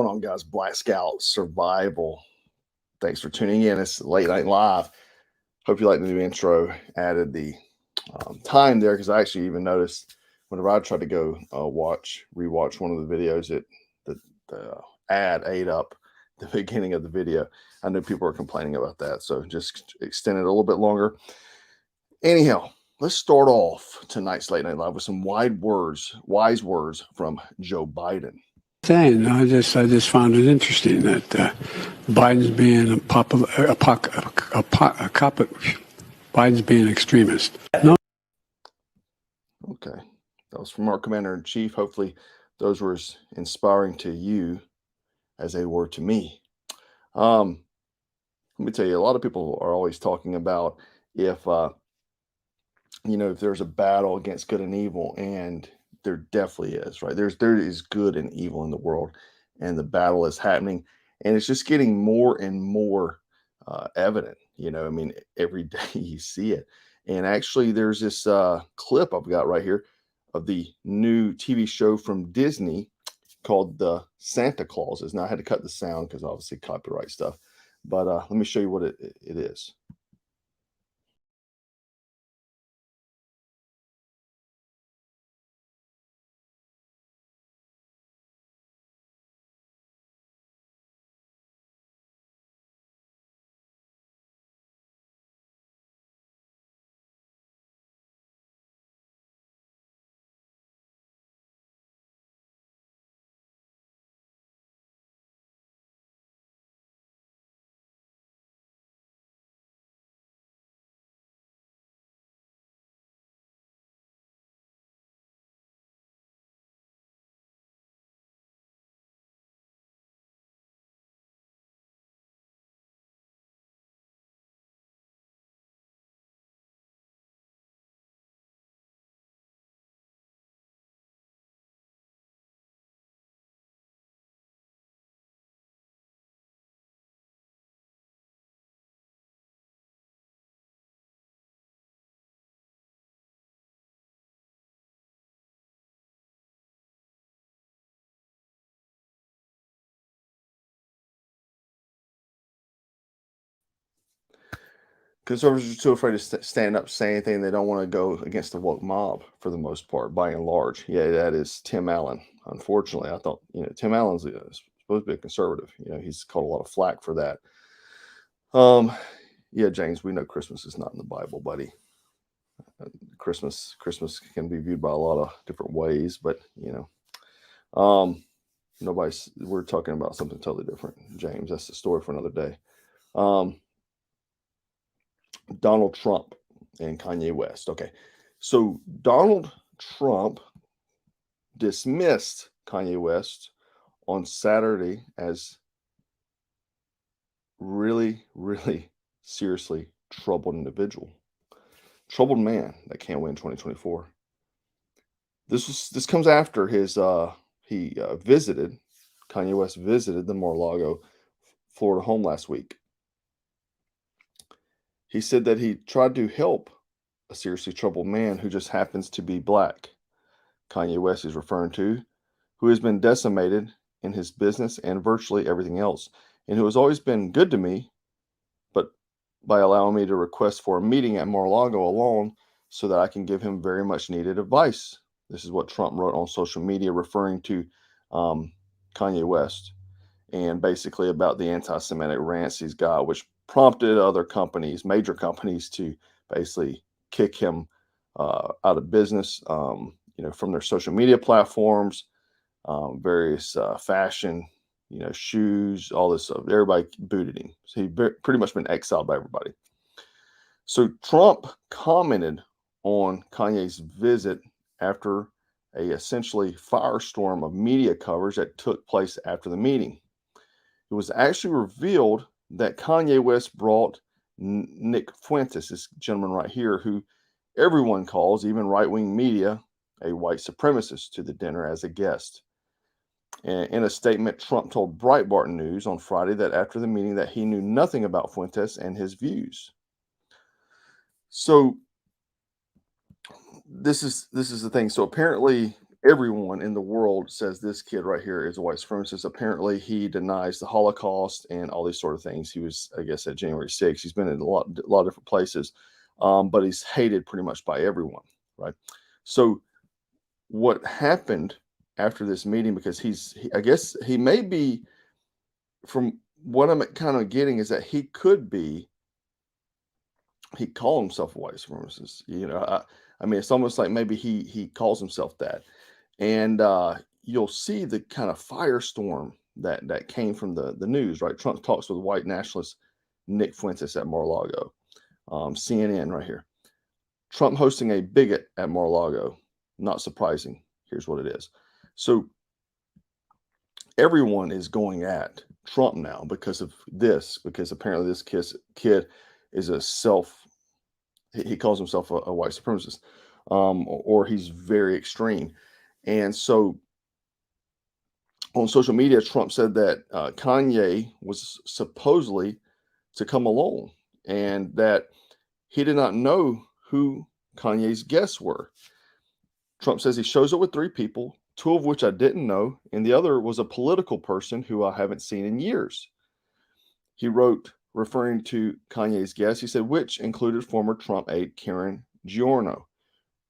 going on, guys? Black Scout Survival. Thanks for tuning in. It's Late Night Live. Hope you like the new intro. Added the time there because I actually even noticed whenever I tried to go rewatch one of the videos, the ad ate up the beginning of the video. I know people are complaining about that, so just extend it a little bit longer. Anyhow, let's start off tonight's Late Night Live with some wise words from Joe Biden. Saying, I just found it interesting that Biden's being Biden's being extremist. No. Okay, that was from our Commander-in-Chief. Hopefully, those were as inspiring to you as they were to me. Let me tell you, a lot of people are always talking about if there's a battle against good and evil, and there definitely is, right? There is good and evil in the world, and the battle is happening, and it's just getting more and more evident. Every day you see it. And actually, there's this clip I've got right here of the new TV show from Disney called The Santa Clauses. Now, I had to cut the sound because obviously copyright stuff, but let me show you what it is. Conservatives are too afraid to stand up, say anything. They don't want to go against the woke mob for the most part, by and large. Yeah, that is Tim Allen. Unfortunately, I thought, Tim Allen's supposed to be a conservative. He's caught a lot of flack for that. Yeah, James, we know Christmas is not in the Bible, buddy. Christmas can be viewed by a lot of different ways, but we're talking about something totally different, James. That's the story for another day. Donald Trump and Kanye West. Okay, so Donald Trump dismissed Kanye West on Saturday as really, really seriously troubled individual, troubled man that can't win 2024. This comes after Kanye West visited the Mar-a-Lago, Florida home last week. He said that he tried to help a seriously troubled man who just happens to be black. Kanye West is referring to, who has been decimated in his business and virtually everything else, and who has always been good to me, but by allowing me to request for a meeting at Mar-a-Lago alone so that I can give him very much needed advice. This is what Trump wrote on social media referring to Kanye West, and basically about the anti-Semitic rants he's got, which prompted other major companies, to basically kick him out of business, from their social media platforms, various fashion, shoes, all this stuff. Everybody booted him. So he pretty much been exiled by everybody. So Trump commented on Kanye's visit after a essentially firestorm of media coverage that took place after the meeting. It was actually revealed that Kanye West brought Nick Fuentes, this gentleman right here, who everyone calls, even right-wing media, a white supremacist, to the dinner as a guest. And in a statement, Trump told Breitbart News on Friday that after the meeting that he knew nothing about Fuentes and his views. So this is the thing. So apparently everyone in the world says this kid right here is a white supremacist. Apparently, he denies the Holocaust and all these sort of things. He was, I guess, at January 6th. He's been in a lot of different places, but he's hated pretty much by everyone, right? So what happened after this meeting, because I guess he may be, from what I'm kind of getting, is that he called himself a white supremacist. I mean, it's almost like maybe he calls himself that. And you'll see the kind of firestorm that came from the news, right? Trump talks with white nationalist Nick Fuentes at Mar-a-Lago. CNN right here. Trump hosting a bigot at Mar-a-Lago. Not surprising. Here's what it is. So everyone is going at Trump now because of this, because apparently this kid is he calls himself a white supremacist, or he's very extreme. And so on social media, Trump said that Kanye was supposedly to come along, and that he did not know who Kanye's guests were. Trump says he shows up with 3 people, 2 of which I didn't know, and the other was a political person who I haven't seen in years. He wrote, referring to Kanye's guests, he said, which included former Trump aide Karen Giorno,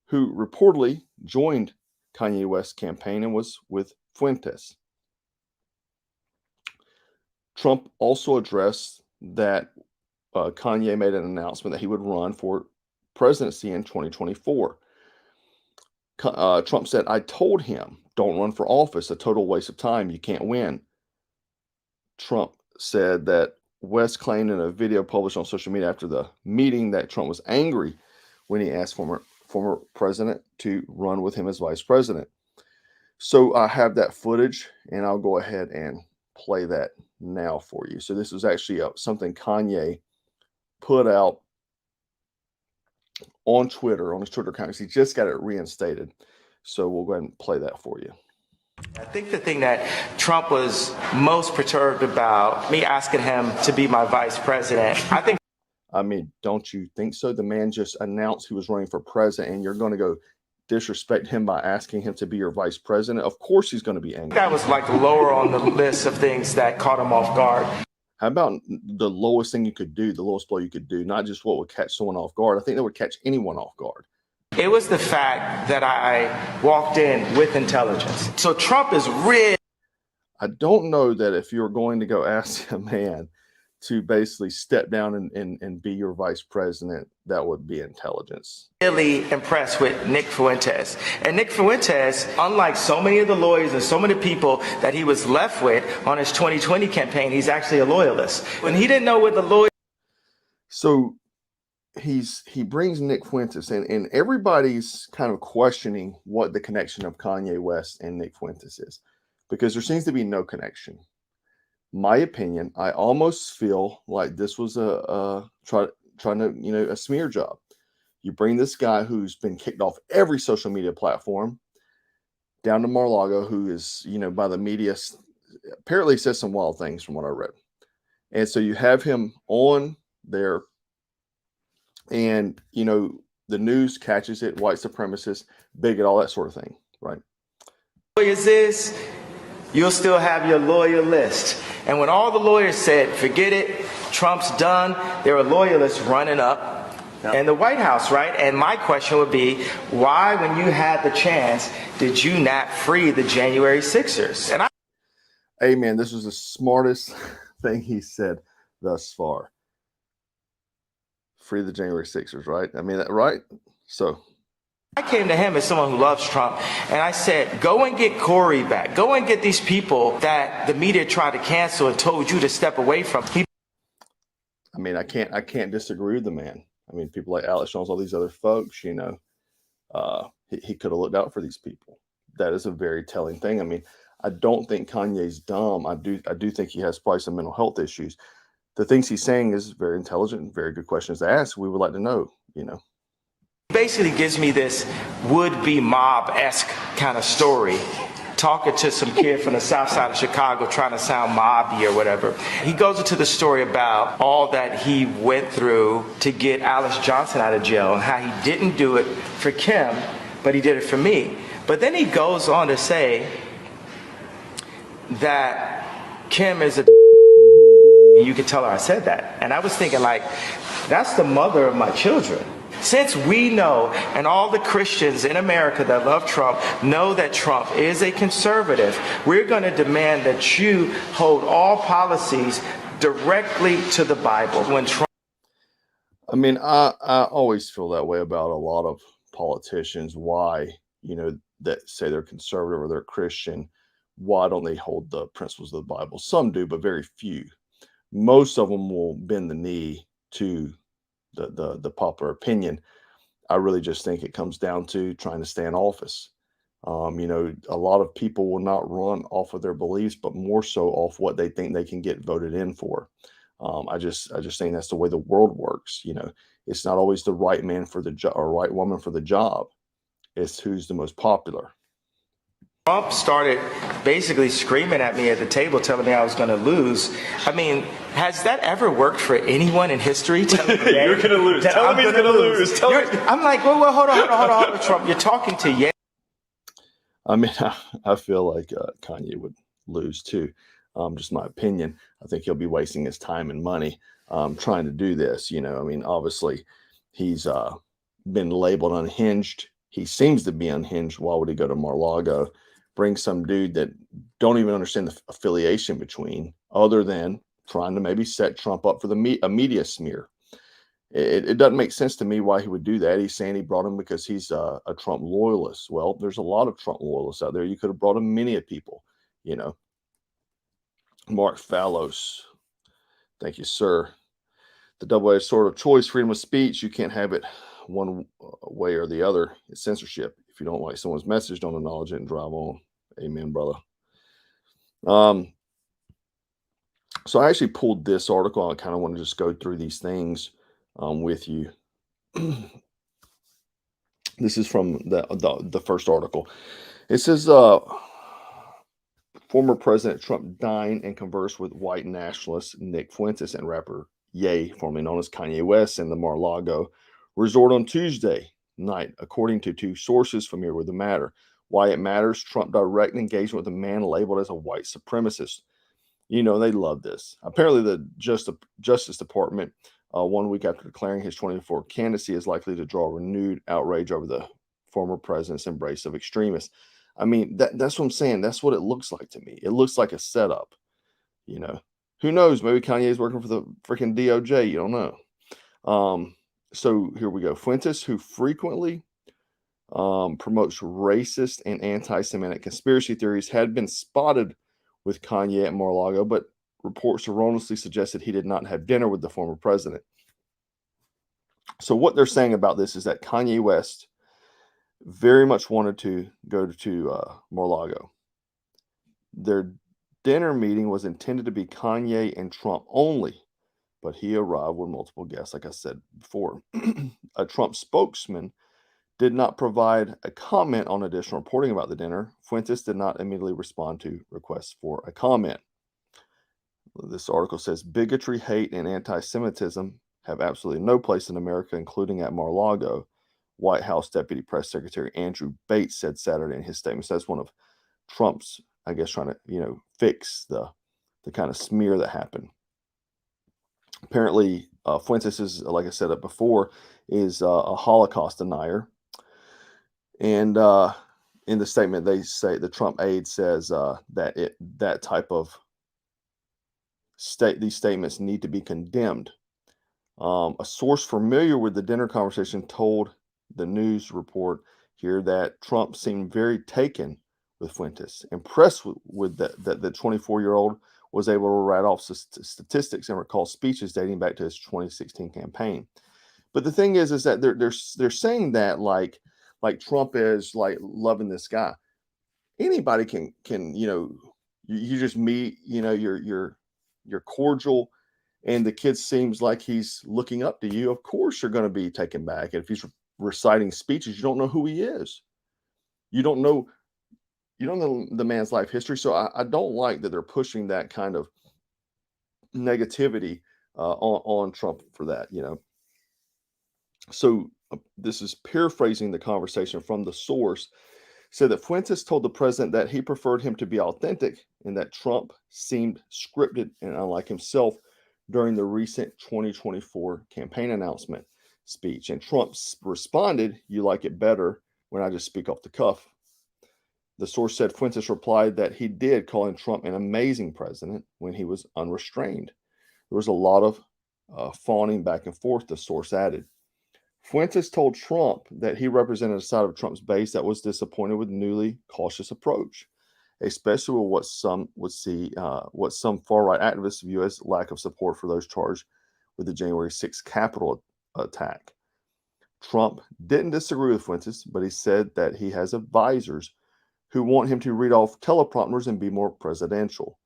who reportedly joined Kanye West's campaign and was with Fuentes. Trump also addressed that Kanye made an announcement that he would run for presidency in 2024. Trump said, I told him, don't run for office, a total waste of time, you can't win. Trump said that West claimed in a video published on social media after the meeting that Trump was angry when he asked former president to run with him as vice president. So I have that footage, and I'll go ahead and play that now for you. So this was actually something Kanye put out on Twitter, on his Twitter account. He just got it reinstated. So we'll go ahead and play that for you. I think the thing that Trump was most perturbed about, me asking him to be my vice president, I mean, don't you think so? The man just announced he was running for president, and you're going to go disrespect him by asking him to be your vice president? Of course he's going to be angry. That was like lower on the list of things that caught him off guard. How about the lowest thing you could do, the lowest blow you could do, not just what would catch someone off guard? I think that would catch anyone off guard. It was the fact that I walked in with intelligence. So Trump is really... I don't know that if you're going to go ask a man to basically step down and be your vice president, that would be intelligence. Really impressed with Nick Fuentes. And Nick Fuentes, unlike so many of the lawyers and so many people that he was left with on his 2020 campaign, he's actually a loyalist. When he didn't know what the lawyer... So he brings Nick Fuentes in, and everybody's kind of questioning what the connection of Kanye West and Nick Fuentes is, because there seems to be no connection. My opinion, I almost feel like this was trying to, a smear job. You bring this guy who's been kicked off every social media platform down to Mar-a-Lago, who is, by the media, apparently says some wild things from what I read. And so you have him on there, and, the news catches it, white supremacist, bigot, all that sort of thing, right? Is this, you'll still have your lawyer list. And when all the lawyers said, forget it, Trump's done, there were loyalists running up in the White House, right? And my question would be, why, when you had the chance, did you not free the January 6ers? Hey, man, this was the smartest thing he said thus far. Free the January 6ers, right? I mean, right? So I came to him as someone who loves Trump, and I said, go and get Corey back. Go and get these people that the media tried to cancel and told you to step away from. I mean, I can't disagree with the man. I mean, people like Alex Jones, all these other folks, he could have looked out for these people. That is a very telling thing. I mean, I don't think Kanye's dumb. I do think he has probably some mental health issues. The things he's saying is very intelligent and very good questions to ask. We would like to know, Basically gives me this would-be mob-esque kind of story, talking to some kid from the south side of Chicago trying to sound mobby or whatever. He goes into the story about all that he went through to get Alice Johnson out of jail and how he didn't do it for Kim, but he did it for me. But then he goes on to say that Kim is a you could tell her I said that. And I was thinking, like, that's the mother of my children. Since we know, and all the Christians in America that love Trump know that Trump is a conservative, we're going to demand that you hold all policies directly to the Bible. When Trump I mean, I always feel that way about a lot of politicians. Why, that say they're conservative or they're Christian, why don't they hold the principles of the Bible? Some do, but very few. Most of them will bend the knee to the popular opinion. I really just think it comes down to trying to stay in office. A lot of people will not run off of their beliefs, but more so off what they think they can get voted in for. I just think that's the way the world works. It's not always the right man for the job or right woman for the job. It's who's the most popular. started basically screaming at me at the table, telling me I was going to lose. I mean, has that ever worked for anyone in history? Telling me You're going to lose. Tell me he's going to lose. I'm like, well, hold on, Trump. You're talking to Ye. I mean, I feel like Kanye would lose too. Just my opinion. I think he'll be wasting his time and money trying to do this. I mean, obviously, he's been labeled unhinged. He seems to be unhinged. Why would he go to Mar-a-Lago, bring some dude that don't even understand the affiliation between, other than trying to maybe set Trump up for a media smear? It doesn't make sense to me why he would do that. He's saying he brought him because he's a Trump loyalist. Well, there's a lot of Trump loyalists out there. You could have brought him many people, Mark Fallows. Thank you, sir. The double-edged sword of choice, freedom of speech. You can't have it one way or the other. It's censorship. If you don't like someone's message, don't acknowledge it and drive on. Amen, brother. So I actually pulled this article. I kind of want to just go through these things with you. This is from the first article. It says former President Trump dined and conversed with white nationalist Nick Fuentes and rapper Ye, formerly known as Kanye West, in the Mar-a-Lago resort on Tuesday night, according to two sources familiar with the matter. Why it matters: Trump direct engagement with a man labeled as a white supremacist. They love this. Apparently, the Justice Department, 1 week after declaring his 2024 candidacy, is likely to draw renewed outrage over the former president's embrace of extremists. I mean, that's what I'm saying. That's what it looks like to me. It looks like a setup. Who knows? Maybe Kanye is working for the freaking DOJ. You don't know. So here we go. Fuentes, who frequently promotes racist and anti-Semitic conspiracy theories, had been spotted with Kanye at Mar-a-Lago, but reports erroneously suggested he did not have dinner with the former president. So what they're saying about this is that Kanye West very much wanted to go to Mar-a-Lago. Their dinner meeting was intended to be Kanye and Trump only, but he arrived with multiple guests, like I said before. A Trump spokesman did not provide a comment on additional reporting about the dinner. Fuentes did not immediately respond to requests for a comment. This article says bigotry, hate, and anti-Semitism have absolutely no place in America, including at Mar-a-Lago, White House Deputy Press Secretary Andrew Bates said Saturday in his statement. So that's one of Trump's, I guess, trying to, fix the kind of smear that happened. Apparently, Fuentes is, like I said before, is a Holocaust denier. And in the statement, they say the Trump aide says that type of these statements need to be condemned. A source familiar with the dinner conversation told the news report here that Trump seemed very taken with Fuentes, impressed with that the 24-year-old was able to write off statistics and recall speeches dating back to his 2016 campaign. But the thing is that they're saying that like Trump is like loving this guy. Anybody can you just meet, you're cordial, and the kid seems like he's looking up to you. Of course, you're going to be taken back. And if he's reciting speeches, you don't know who he is. You don't know the man's life history. So I don't like that they're pushing that kind of negativity on Trump for that. So this is paraphrasing the conversation from the source. said that Fuentes told the president that he preferred him to be authentic and that Trump seemed scripted and unlike himself during the recent 2024 campaign announcement speech. And Trump responded, "You like it better when I just speak off the cuff." The source said Fuentes replied that he did, calling Trump an amazing president when he was unrestrained. There was a lot of fawning back and forth, the source added. Fuentes told Trump that he represented a side of Trump's base that was disappointed with newly cautious approach, especially with what some would see, what some far-right activists view as lack of support for those charged with the January 6th Capitol attack. Trump didn't disagree with Fuentes, but he said that he has advisors who want him to read off teleprompters and be more presidential.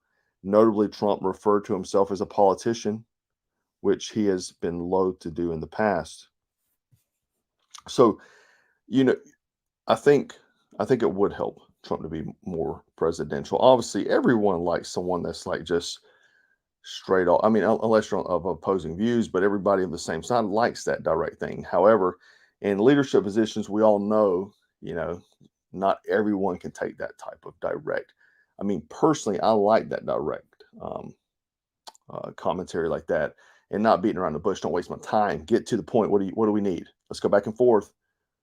Notably, Trump referred to himself as a politician, which he has been loath to do in the past. So, you know, I think it would help Trump to be more presidential. Obviously, everyone likes someone that's like just straight off. I mean, unless you're of opposing views, but everybody of the same side likes that direct thing. However, in leadership positions, we all know, not everyone can take that type of direct. I mean, personally, I like that direct commentary like that, and not beating around the bush. Don't waste my time. Get to the point. What do we need? Let's go back and forth.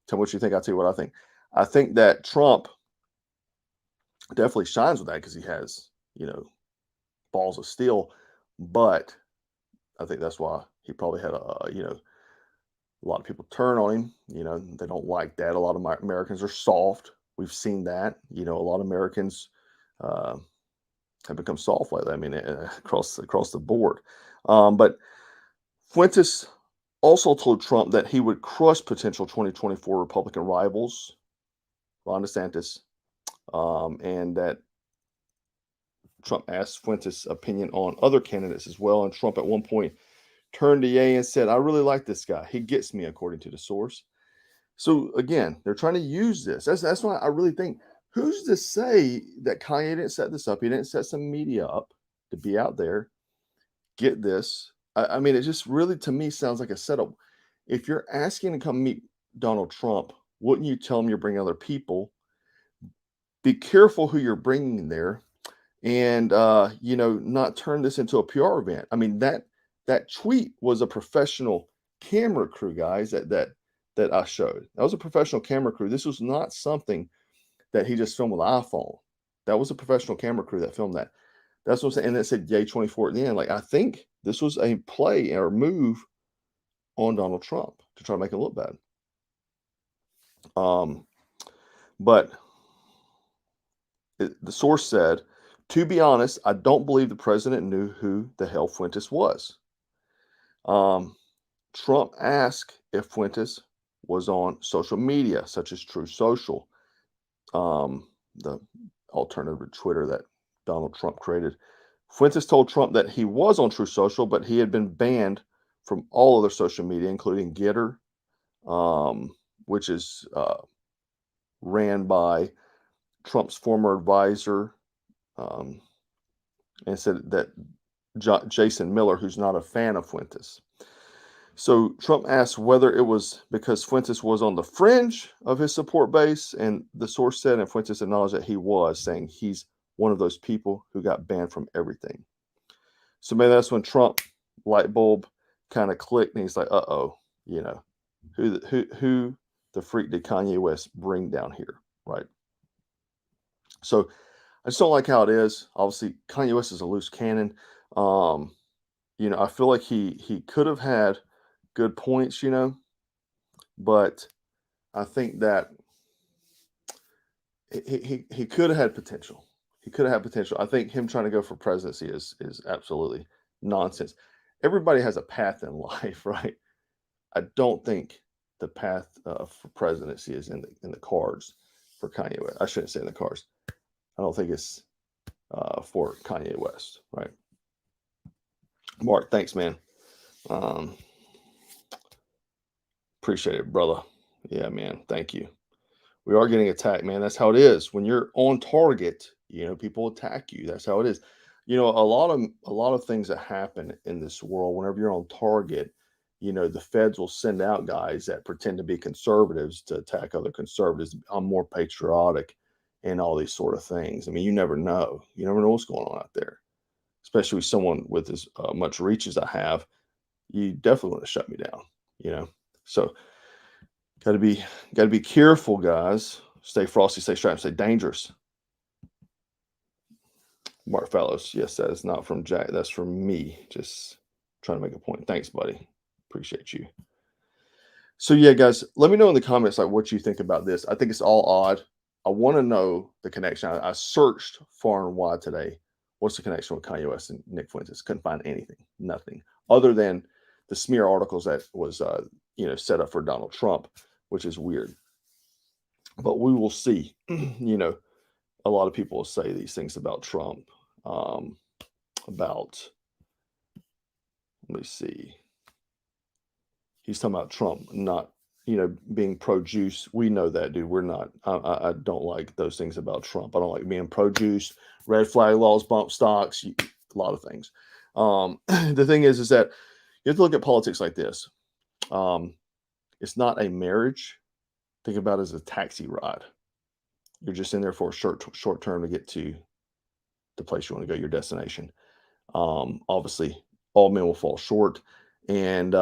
Tell me what you think. I'll tell you what I think. I think that Trump definitely shines with that because he has, balls of steel. But I think that's why he probably had a lot of people turn on him. They don't like that. A lot of Americans are soft. We've seen that. A lot of Americans have become soft lately. I mean, across the board. But Fuentes also told Trump that he would crush potential 2024 Republican rivals, Ron DeSantis, and that Trump asked Fuentes' opinion on other candidates as well. And Trump at one point turned to Ye and said, "I really like this guy. He gets me," according to the source. So again, they're trying to use this. That's why I really think, who's to say that Kanye didn't set this up? He didn't set some media up to be out there, get this. I mean, it just really, to me, sounds like a setup. If you're asking to come meet Donald Trump, wouldn't you tell him you're bringing other people? Be careful who you're bringing there, and not turn this into a PR event. I mean, that tweet was a professional camera crew, guys. That I showed. That was a professional camera crew. This was not something that he just filmed with an iPhone. That was a professional camera crew that filmed that. That's what I'm saying. And it said Yay 24 at the end. Like, I think this was a play or move on Donald Trump to try to make him look bad. But the source said, "To be honest, I don't believe the president knew who the hell Fuentes was." Trump asked if Fuentes was on social media, such as True Social, the alternative to Twitter that Donald Trump created. Fuentes told Trump that he was on True Social, but he had been banned from all other social media, including Getter, which is ran by Trump's former advisor, and said that Jason Miller, who's not a fan of Fuentes. So Trump asked whether it was because Fuentes was on the fringe of his support base, and the source said, and Fuentes acknowledged that he was, saying he's one of those people who got banned from everything. So maybe that's when Trump light bulb kind of clicked, and he's like, "Uh-oh, who the freak did Kanye West bring down here?" Right. So I just don't like how it is. Obviously, Kanye West is a loose cannon. I feel like he could have had good points, but I think that he could have had potential. He could have had potential. I think him trying to go for presidency is absolutely nonsense. Everybody has a path in life, right? I don't think the path for presidency is in the cards for Kanye West. I shouldn't say in the cards. I don't think it's for Kanye West, right? Mark, thanks, man. Appreciate it, brother. Yeah, man. Thank you. We are getting attacked, man. That's how it is. When you're on target, people attack you. That's how it is. A lot of things that happen in this world, whenever you're on target, the feds will send out guys that pretend to be conservatives to attack other conservatives. I'm more patriotic and all these sort of things. I mean, you never know. You never know what's going on out there, especially with someone with as much reach as I have. You definitely want to shut me down. So got to be careful, guys. Stay frosty, stay strapped, stay dangerous. Mark Fellows, yes, that is not from Jack. That's from me. Just trying to make a point. Thanks, buddy. Appreciate you. So yeah, guys, let me know in the comments like what you think about this. I think it's all odd. I want to know the connection. I searched far and wide today. What's the connection with Kanye West and Nick Fuentes? Couldn't find anything, nothing, other than the smear articles that was set up for Donald Trump, which is weird. But we will see. A lot of people will say these things about Trump. Let me see. He's talking about Trump not, being pro-juice. We know that, dude. We're not. I don't like those things about Trump. I don't like being pro-juice, red flag laws, bump stocks, a lot of things. The thing is that you have to look at politics like this. It's not a marriage. Think about it as a taxi ride. You're just in there for a short term to get to the place you want to go, your destination. Obviously, all men will fall short, and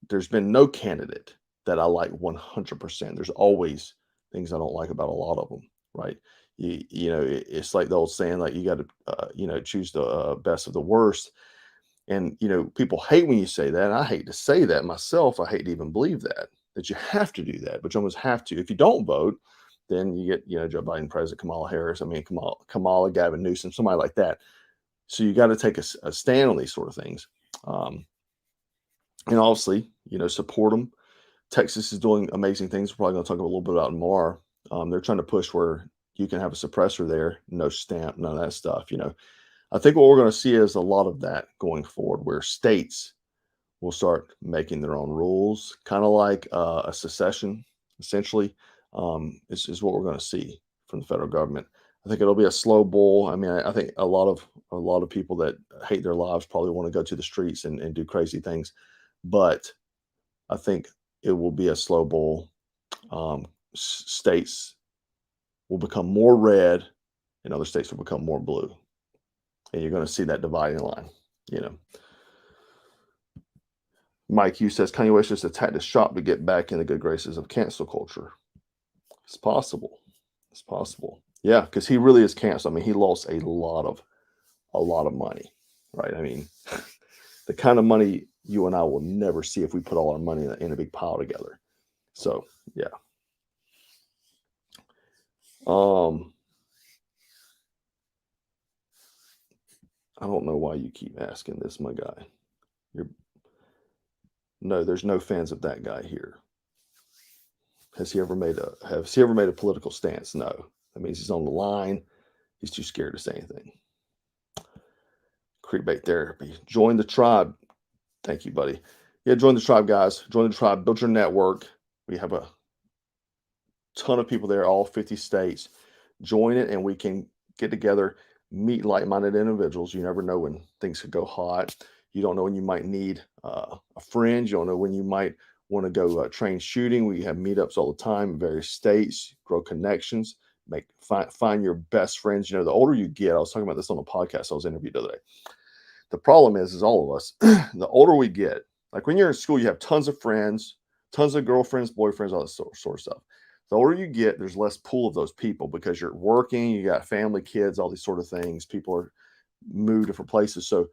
there's been no candidate that I like 100%. There's always things I don't like about a lot of them, right? It's like the old saying, like you got to, choose the best of the worst. And, people hate when you say that. And I hate to say that myself. I hate to even believe that you have to do that, but you almost have to. If you don't vote, then you get, Joe Biden president, Kamala Harris, Kamala, Gavin Newsom, somebody like that. So you got to take a stand on these sort of things. And obviously, support them. Texas is doing amazing things. We're probably going to talk a little bit about tomorrow. They're trying to push where you can have a suppressor there, no stamp, none of that stuff. I think what we're going to see is a lot of that going forward, where states will start making their own rules, kind of like a secession, essentially. Is what we're going to see from the federal government. I think it'll be a slow bowl. I mean, I think a lot of people that hate their lives probably want to go to the streets and do crazy things, but I think it will be a slow bowl. States will become more red, and other states will become more blue, and you're going to see that dividing line. Mike Hughes says Kanye West just attacked his shop to get back in the good graces of cancel culture. It's possible. It's possible. Yeah, because he really is canceled. I mean, he lost a lot of money, right? I mean, the kind of money you and I will never see if we put all our money in a big pile together. So, yeah. I don't know why you keep asking this, my guy. No, there's no fans of that guy here. Has he ever made a political stance? No. That means he's on the line. He's too scared to say anything. Creepbait therapy. Join the tribe. Thank you, buddy. Yeah, join the tribe, guys. Join the tribe. Build your network. We have a ton of people there, all 50 states. Join it, and we can get together, meet like-minded individuals. You never know when things could go hot. You don't know when you might need a friend. You don't know when you might want to go train shooting. We have meetups all the time in various states. Grow connections. Find your best friends. The older you get, I was talking about this on a podcast I was interviewed the other day. The problem is all of us, the older we get, like when you're in school, you have tons of friends, tons of girlfriends, boyfriends, all this sort of stuff. The older you get, there's less pool of those people because you're working, you got family, kids, all these sort of things. People are moved different places. So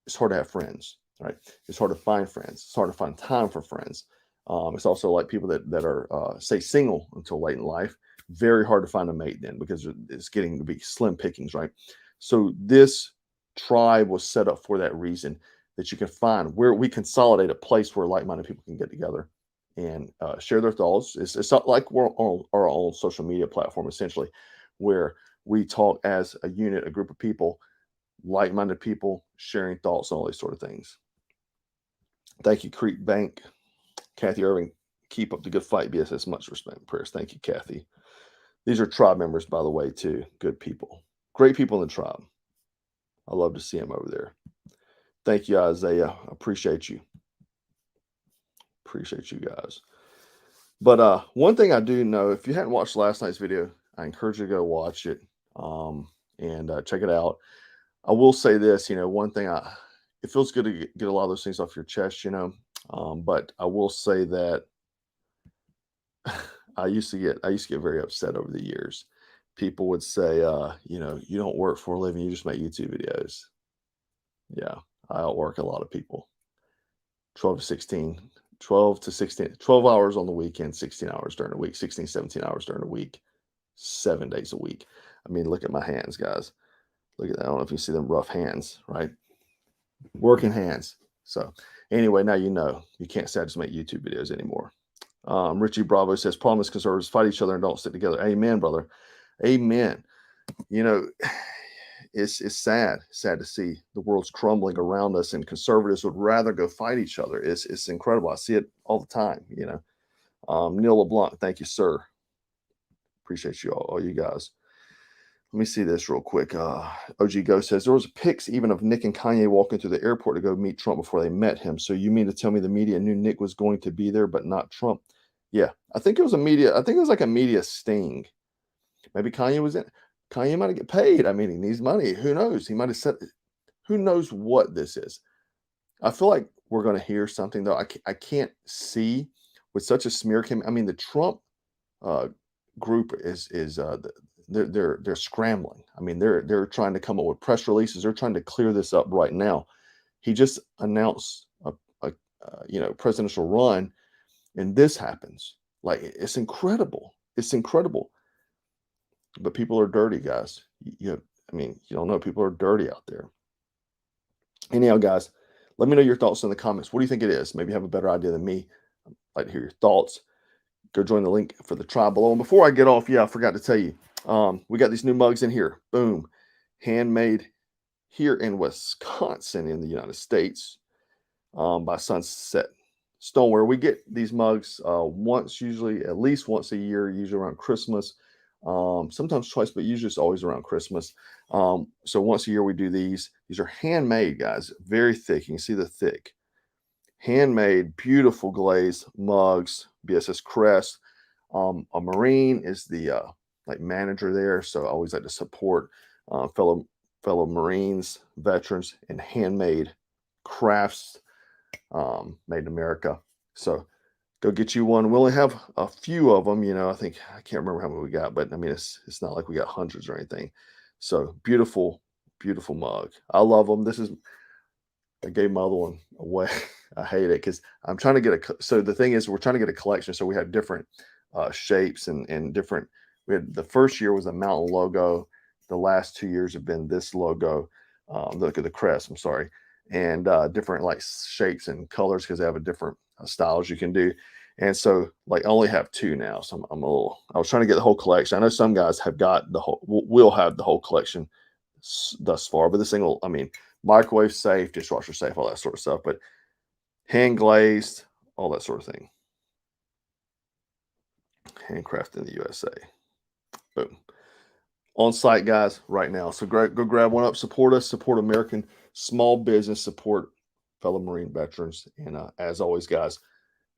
it's hard to have friends, right? It's hard to find friends. It's hard to find time for friends. It's also like people that are, say, single until late in life. Very hard to find a mate then because it's getting to be slim pickings, right? So this tribe was set up for that reason, that you can find where we consolidate a place where like-minded people can get together and share their thoughts. It's not like we're on our own social media platform, essentially, where we talk as a unit, a group of people, like-minded people sharing thoughts and all these sort of things. Thank you, Creek Bank. Kathy Irving, keep up the good fight, BSS. Much respect and prayers. Thank you, Kathy. These are tribe members, by the way, too. Good people. Great people in the tribe. I love to see them over there. Thank you, Isaiah. Appreciate you. appreciate you guys. But one thing I do know, if you hadn't watched last night's video, I encourage you to go watch it and check it out. I will say this, one thing it feels good to get a lot of those things off your chest, but I will say that I used to get very upset over the years. People would say, you don't work for a living, you just make YouTube videos. Yeah, I outwork a lot of people. 12 to 16 12 hours on the weekend, 16 hours during the week, 16, 17 hours during the week, 7 days a week. I mean, look at my hands, guys. Look at that. I don't know if you see them rough hands, right? Working hands. So anyway, now you can't say I just make YouTube videos anymore. Richie Bravo says, problem is conservatives fight each other and don't stick together. Amen, brother. Amen. It's sad to see the world's crumbling around us, and conservatives would rather go fight each other. It's incredible. I see it all the time. Neil LeBlanc, thank you, sir. Appreciate you all you guys. Let me see this real quick. OG Go says there was pics even of Nick and Kanye walking through the airport to go meet Trump before they met him. So you mean to tell me the media knew Nick was going to be there, but not Trump? Yeah, I think it was like a media sting. Maybe Kanye was in. Kanye might get paid. I mean, he needs money. Who knows? He might have said, who knows what this is? I feel like we're going to hear something, though. I can't see with such a smear campaign. I mean, the Trump group they're scrambling. I mean, they're trying to come up with press releases. They're trying to clear this up right now. He just announced a presidential run, and this happens. Like, it's incredible. It's incredible. But people are dirty, guys. You don't know. People are dirty out there. Anyhow, guys, let me know your thoughts in the comments. What do you think it is? Maybe you have a better idea than me. I'd like to hear your thoughts. Go join the link for the tribe below. And before I get off, I forgot to tell you, we got these new mugs in here. Boom. Handmade here in Wisconsin in the United States by Sunset Stoneware. We get these mugs usually at least once a year, usually around Christmas. Sometimes twice, but usually it's always around Christmas. So once a year we do these. These are handmade, guys, very thick. You can see the thick. Handmade, beautiful glaze mugs, BSS crest. A Marine is the manager there, so I always like to support fellow Marines, veterans, and handmade crafts made in America. So go get you one. We only have a few of them. I can't remember how many we got, but I mean, it's not like we got hundreds or anything. So beautiful, beautiful mug. I love them. I gave my other one away. I hate it because I'm trying to get so the thing is, we're trying to get a collection. So we have different shapes and different. We had the first year was a mountain logo. The last 2 years have been this logo. Look at the crest. I'm sorry. And different shapes and colors because they have a different styles you can do. And so I only have 2 now. So I was trying to get the whole collection. I know some guys have got will have the whole collection thus far, but this thing will, microwave safe, dishwasher safe, all that sort of stuff, but hand glazed, all that sort of thing. Handcrafted in the USA. Boom. On site, guys, right now. So go grab one up, support us, support American small business, support fellow Marine veterans. And as always, guys,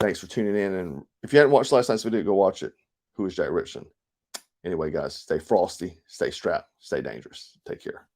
thanks for tuning in. And if you hadn't watched last night's video, go watch it. Who is Jack Richardson? Anyway, guys, stay frosty, stay strapped, stay dangerous. Take care.